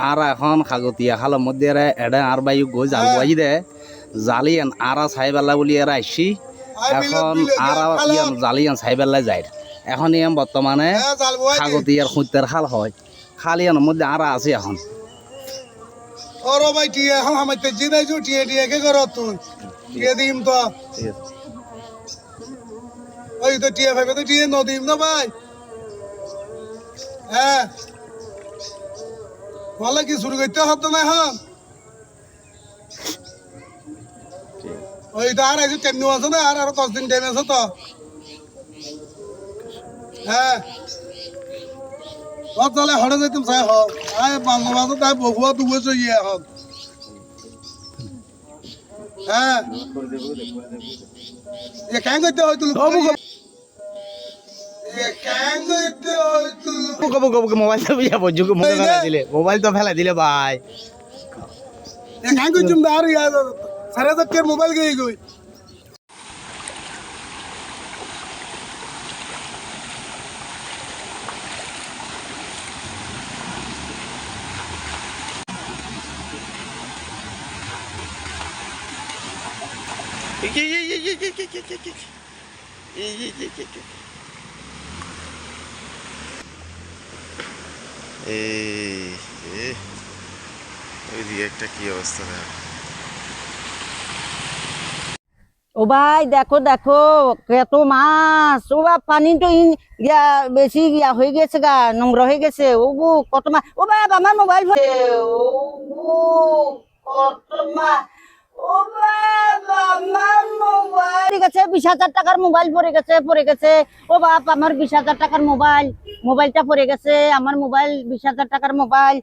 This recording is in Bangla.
আর এখন খাগতিয়া খালের মধ্যে এডে আর বায়ু গো জাল বই দে জালিয়ান আরা সাইবেলা বলি এরা আইসি এখন আরা ইয়ান জালিয়ান সাইবেলা যায় এখন ইয়ান বর্তমানে খাগতিয়ার খুঁতের খাল হয় খালিয়ানের মধ্যে আরা আছে এখন ওর ভাই টিয়ে এখন আমাকে জিনাই জু টিয়ে টিয়ে কে করো তুই টিয়ে দিম তো ওই তো টিয়ে ভাই তো টিয়ে নদিম না ভাই হ্যাঁ বলে কি শুরু করতে হতো না এখন ওই তো আর আছে টেন্নু আছে না আর 10 দিন টাইম আছে তো হ্যাঁ ও তাহলে হড়ে যাইতাম চাই হোক আয় বাংলাবাসে তাই বহুয়া দুবো চইয়ে এখন হ্যাঁ এ কেন করতে হয়তো মোবাইল তো বুঝা বজু মুখে ফেলা দিলে মোবাইল তো ফেলা দিলে ভাই কেন করছুম আর সারা চারটের মোবাইল গিয়ে গই ওইদিকে একটা কি অবস্থা দেখ ও ভাই দেখো দেখো কত মাছ ও বা পানি তো বেশি হয়ে গেছে গা নোংরা হয়ে গেছে ও গো কত মাছ ও ভাই আমার মোবাইল ও গো কত মাছ ও বাবা আমার মোবাইল গেছে 20,000 টাকার মোবাইল পড়ে গেছে ও বাপ আমার 20,000 টাকার মোবাইলটা পড়ে গেছে আমার মোবাইল 20,000 টাকার মোবাইল